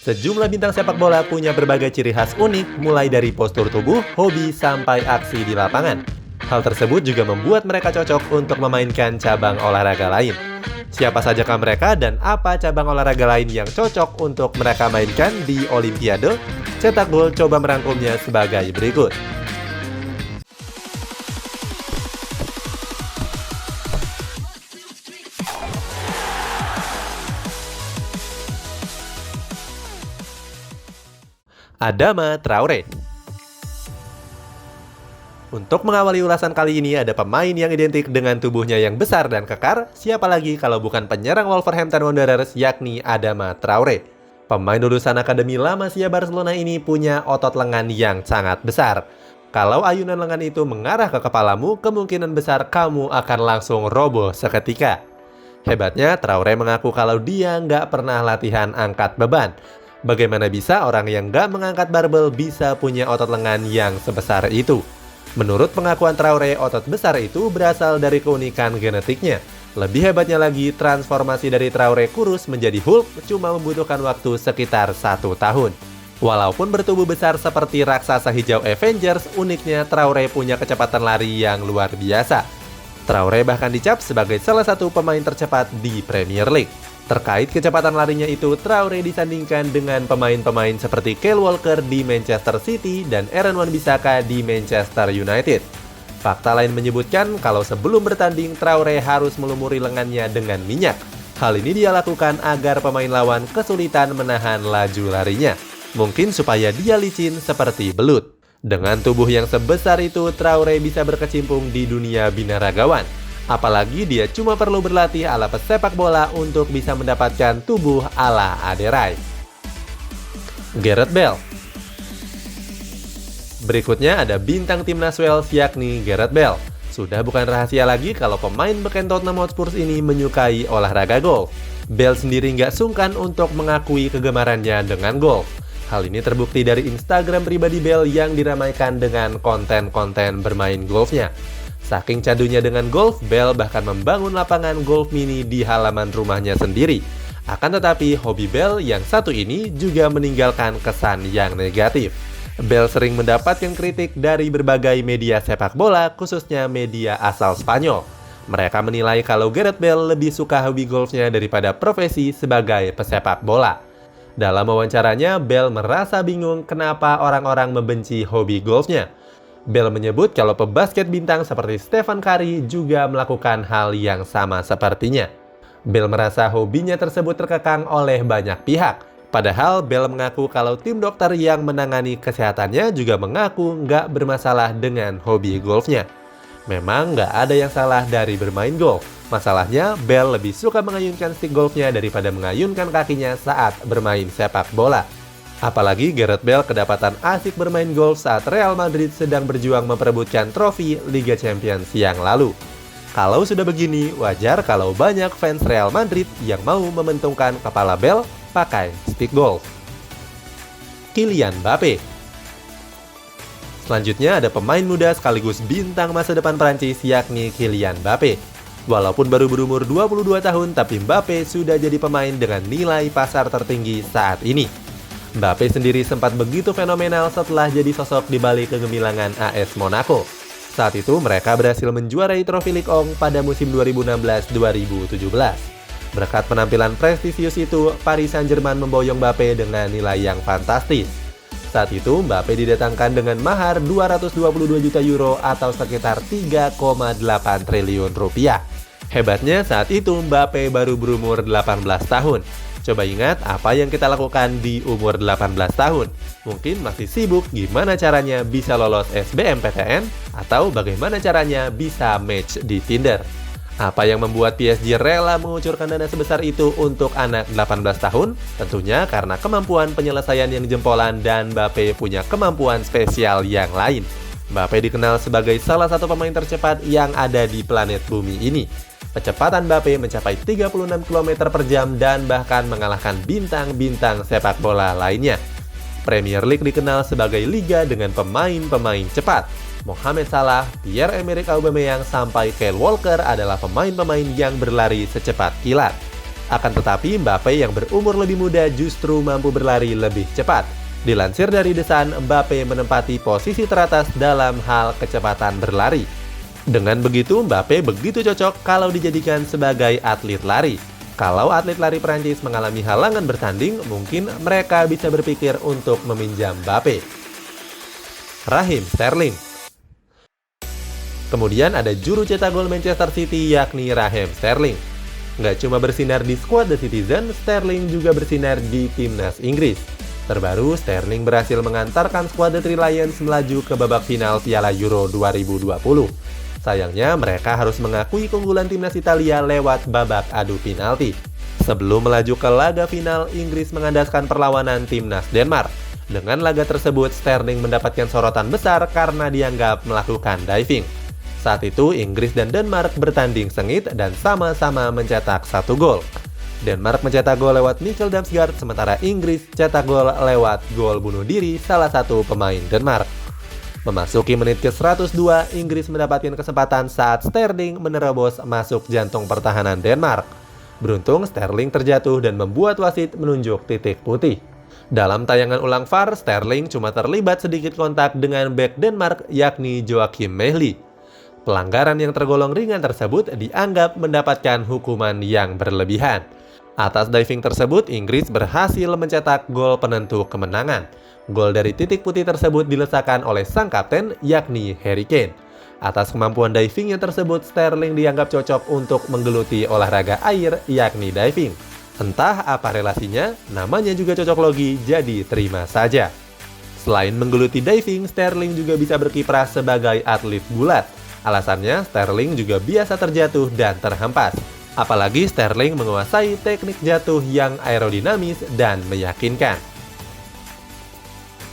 Sejumlah bintang sepak bola punya berbagai ciri khas unik, mulai dari postur tubuh, hobi, sampai aksi di lapangan. Hal tersebut juga membuat mereka cocok untuk memainkan cabang olahraga lain. Siapa sajakah mereka dan apa cabang olahraga lain yang cocok untuk mereka mainkan di Olimpiade? Cetak Gol coba merangkumnya sebagai berikut. Adama Traore. Untuk mengawali ulasan kali ini, ada pemain yang identik dengan tubuhnya yang besar dan kekar, siapa lagi kalau bukan penyerang Wolverhampton Wanderers, yakni Adama Traore. Pemain lulusan Akademi La Masia Barcelona ini punya otot lengan yang sangat besar. Kalau ayunan lengan itu mengarah ke kepalamu, kemungkinan besar kamu akan langsung roboh seketika. Hebatnya, Traore mengaku kalau dia nggak pernah latihan angkat beban. Bagaimana bisa orang yang nggak mengangkat barbel bisa punya otot lengan yang sebesar itu? Menurut pengakuan Traore, otot besar itu berasal dari keunikan genetiknya. Lebih hebatnya lagi, transformasi dari Traore kurus menjadi Hulk cuma membutuhkan waktu sekitar 1 tahun. Walaupun bertubuh besar seperti raksasa hijau Avengers, uniknya Traore punya kecepatan lari yang luar biasa. Traore bahkan dicap sebagai salah satu pemain tercepat di Premier League. Terkait kecepatan larinya itu, Traore disandingkan dengan pemain-pemain seperti Kyle Walker di Manchester City dan Aaron Wan-Bissaka di Manchester United. Fakta lain menyebutkan kalau sebelum bertanding, Traore harus melumuri lengannya dengan minyak. Hal ini dia lakukan agar pemain lawan kesulitan menahan laju larinya. Mungkin supaya dia licin seperti belut. Dengan tubuh yang sebesar itu, Traore bisa berkecimpung di dunia binaragawan. Apalagi dia cuma perlu berlatih ala pesepak bola untuk bisa mendapatkan tubuh ala Aderai. Gareth Bale. Berikutnya ada bintang timnas Wales yakni Gareth Bale. Sudah bukan rahasia lagi kalau pemain beken Tottenham Hotspur ini menyukai olahraga golf. Bale sendiri nggak sungkan untuk mengakui kegemarannya dengan golf. Hal ini terbukti dari Instagram pribadi Bale yang diramaikan dengan konten-konten bermain golfnya. Saking candunya dengan golf, Bale bahkan membangun lapangan golf mini di halaman rumahnya sendiri. Akan tetapi, hobi Bale yang satu ini juga meninggalkan kesan yang negatif. Bale sering mendapatkan kritik dari berbagai media sepak bola, khususnya media asal Spanyol. Mereka menilai kalau Gareth Bale lebih suka hobi golfnya daripada profesi sebagai pesepak bola. Dalam wawancaranya, Bale merasa bingung kenapa orang-orang membenci hobi golfnya. Bale menyebut kalau pebasket bintang seperti Stephen Curry juga melakukan hal yang sama sepertinya. Bale merasa hobinya tersebut terkekang oleh banyak pihak. Padahal Bale mengaku kalau tim dokter yang menangani kesehatannya juga mengaku nggak bermasalah dengan hobi golfnya. Memang nggak ada yang salah dari bermain golf. Masalahnya, Bale lebih suka mengayunkan stick golfnya daripada mengayunkan kakinya saat bermain sepak bola. Apalagi Gareth Bale kedapatan asik bermain golf saat Real Madrid sedang berjuang memperebutkan trofi Liga Champions yang lalu. Kalau sudah begini, wajar kalau banyak fans Real Madrid yang mau mementungkan kepala Bale pakai stick golf. Kylian Mbappe. Selanjutnya ada pemain muda sekaligus bintang masa depan Prancis yakni Kylian Mbappe. Walaupun baru berumur 22 tahun, tapi Mbappe sudah jadi pemain dengan nilai pasar tertinggi saat ini. Mbappe sendiri sempat begitu fenomenal setelah jadi sosok di balik kegemilangan AS Monaco. Saat itu mereka berhasil menjuarai trofi Ligue 1 pada musim 2016-2017. Berkat penampilan prestisius itu, Paris Saint-Germain memboyong Mbappe dengan nilai yang fantastis. Saat itu Mbappe didatangkan dengan mahar 222 juta euro atau sekitar 3,8 triliun rupiah. Hebatnya saat itu Mbappe baru berumur 18 tahun. Coba ingat apa yang kita lakukan di umur 18 tahun. Mungkin masih sibuk gimana caranya bisa lolos SBMPTN atau bagaimana caranya bisa match di Tinder. Apa yang membuat PSG rela mengucurkan dana sebesar itu untuk anak 18 tahun? Tentunya karena kemampuan penyelesaian yang jempolan dan Mbappe punya kemampuan spesial yang lain. Mbappe dikenal sebagai salah satu pemain tercepat yang ada di planet bumi ini. Kecepatan Mbappe mencapai 36 km per jam dan bahkan mengalahkan bintang-bintang sepak bola lainnya. Premier League dikenal sebagai liga dengan pemain-pemain cepat. Mohamed Salah, Pierre-Emerick Aubameyang sampai Kyle Walker adalah pemain-pemain yang berlari secepat kilat. Akan tetapi, Mbappe yang berumur lebih muda justru mampu berlari lebih cepat. Dilansir dari The Sun, Mbappe menempati posisi teratas dalam hal kecepatan berlari. Dengan begitu, Mbappe begitu cocok kalau dijadikan sebagai atlet lari. Kalau atlet lari Prancis mengalami halangan bertanding, mungkin mereka bisa berpikir untuk meminjam Mbappe. Raheem Sterling. Kemudian ada juru cetak gol Manchester City yakni Raheem Sterling. Nggak cuma bersinar di skuad The Citizen, Sterling juga bersinar di timnas Inggris. Terbaru, Sterling berhasil mengantarkan skuad The Three Lions melaju ke babak final Piala Euro 2020. Sayangnya, mereka harus mengakui keunggulan timnas Italia lewat babak adu penalti. Sebelum melaju ke laga final, Inggris mengandaskan perlawanan timnas Denmark. Dengan laga tersebut, Sterling mendapatkan sorotan besar karena dianggap melakukan diving. Saat itu, Inggris dan Denmark bertanding sengit dan sama-sama mencetak 1 gol. Denmark mencetak gol lewat Mikkel Damsgaard, sementara Inggris cetak gol lewat gol bunuh diri salah satu pemain Denmark. Memasuki menit ke-102, Inggris mendapatkan kesempatan saat Sterling menerobos masuk jantung pertahanan Denmark. Beruntung, Sterling terjatuh dan membuat wasit menunjuk titik putih. Dalam tayangan ulang VAR, Sterling cuma terlibat sedikit kontak dengan bek Denmark yakni Joachim Mehli. Pelanggaran yang tergolong ringan tersebut dianggap mendapatkan hukuman yang berlebihan. Atas diving tersebut, Inggris berhasil mencetak gol penentu kemenangan. Gol dari titik putih tersebut dilesakan oleh sang kapten yakni Harry Kane. Atas kemampuan divingnya tersebut, Sterling dianggap cocok untuk menggeluti olahraga air yakni diving. Entah apa relasinya, namanya juga cocok logi, jadi terima saja. Selain menggeluti diving, Sterling juga bisa berkiprah sebagai atlet gulat. Alasannya, Sterling juga biasa terjatuh dan terhempas. Apalagi Sterling menguasai teknik jatuh yang aerodinamis dan meyakinkan.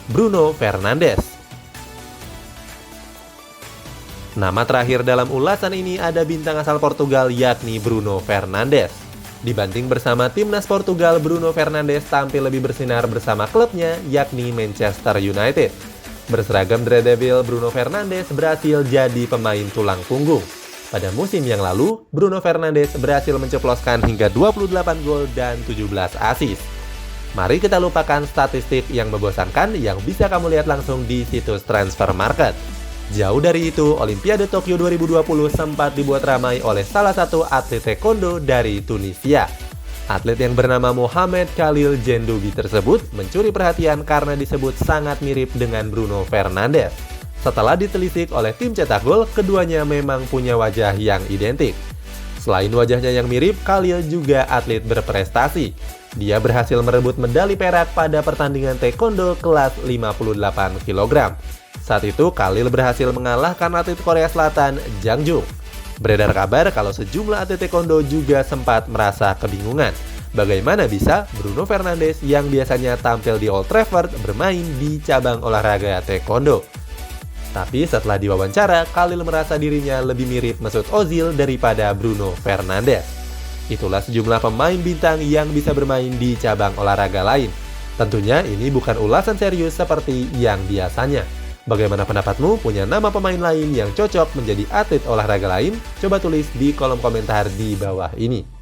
Bruno Fernandes. Nama terakhir dalam ulasan ini ada bintang asal Portugal yakni Bruno Fernandes. Dibanding bersama timnas Portugal, Bruno Fernandes tampil lebih bersinar bersama klubnya yakni Manchester United. Berseragam The Red Devil, Bruno Fernandes berhasil jadi pemain tulang punggung. Pada musim yang lalu, Bruno Fernandes berhasil menceploskan hingga 28 gol dan 17 assist. Mari kita lupakan statistik yang membosankan yang bisa kamu lihat langsung di situs Transfer Market. Jauh dari itu, Olimpiade Tokyo 2020 sempat dibuat ramai oleh salah satu atlet taekwondo dari Tunisia. Atlet yang bernama Mohamed Khalil Jendoubi tersebut mencuri perhatian karena disebut sangat mirip dengan Bruno Fernandes. Setelah ditelisik oleh tim cetak gol, keduanya memang punya wajah yang identik. Selain wajahnya yang mirip, Khalil juga atlet berprestasi. Dia berhasil merebut medali perak pada pertandingan taekwondo kelas 58 kg. Saat itu, Khalil berhasil mengalahkan atlet Korea Selatan, Jang Jung. Beredar kabar kalau sejumlah atlet taekwondo juga sempat merasa kebingungan. Bagaimana bisa Bruno Fernandes yang biasanya tampil di Old Trafford bermain di cabang olahraga taekwondo? Tapi setelah diwawancara, Khalil merasa dirinya lebih mirip Mesut Ozil daripada Bruno Fernandes. Itulah sejumlah pemain bintang yang bisa bermain di cabang olahraga lain. Tentunya ini bukan ulasan serius seperti yang biasanya. Bagaimana pendapatmu? Punya nama pemain lain yang cocok menjadi atlet olahraga lain? Coba tulis di kolom komentar di bawah ini.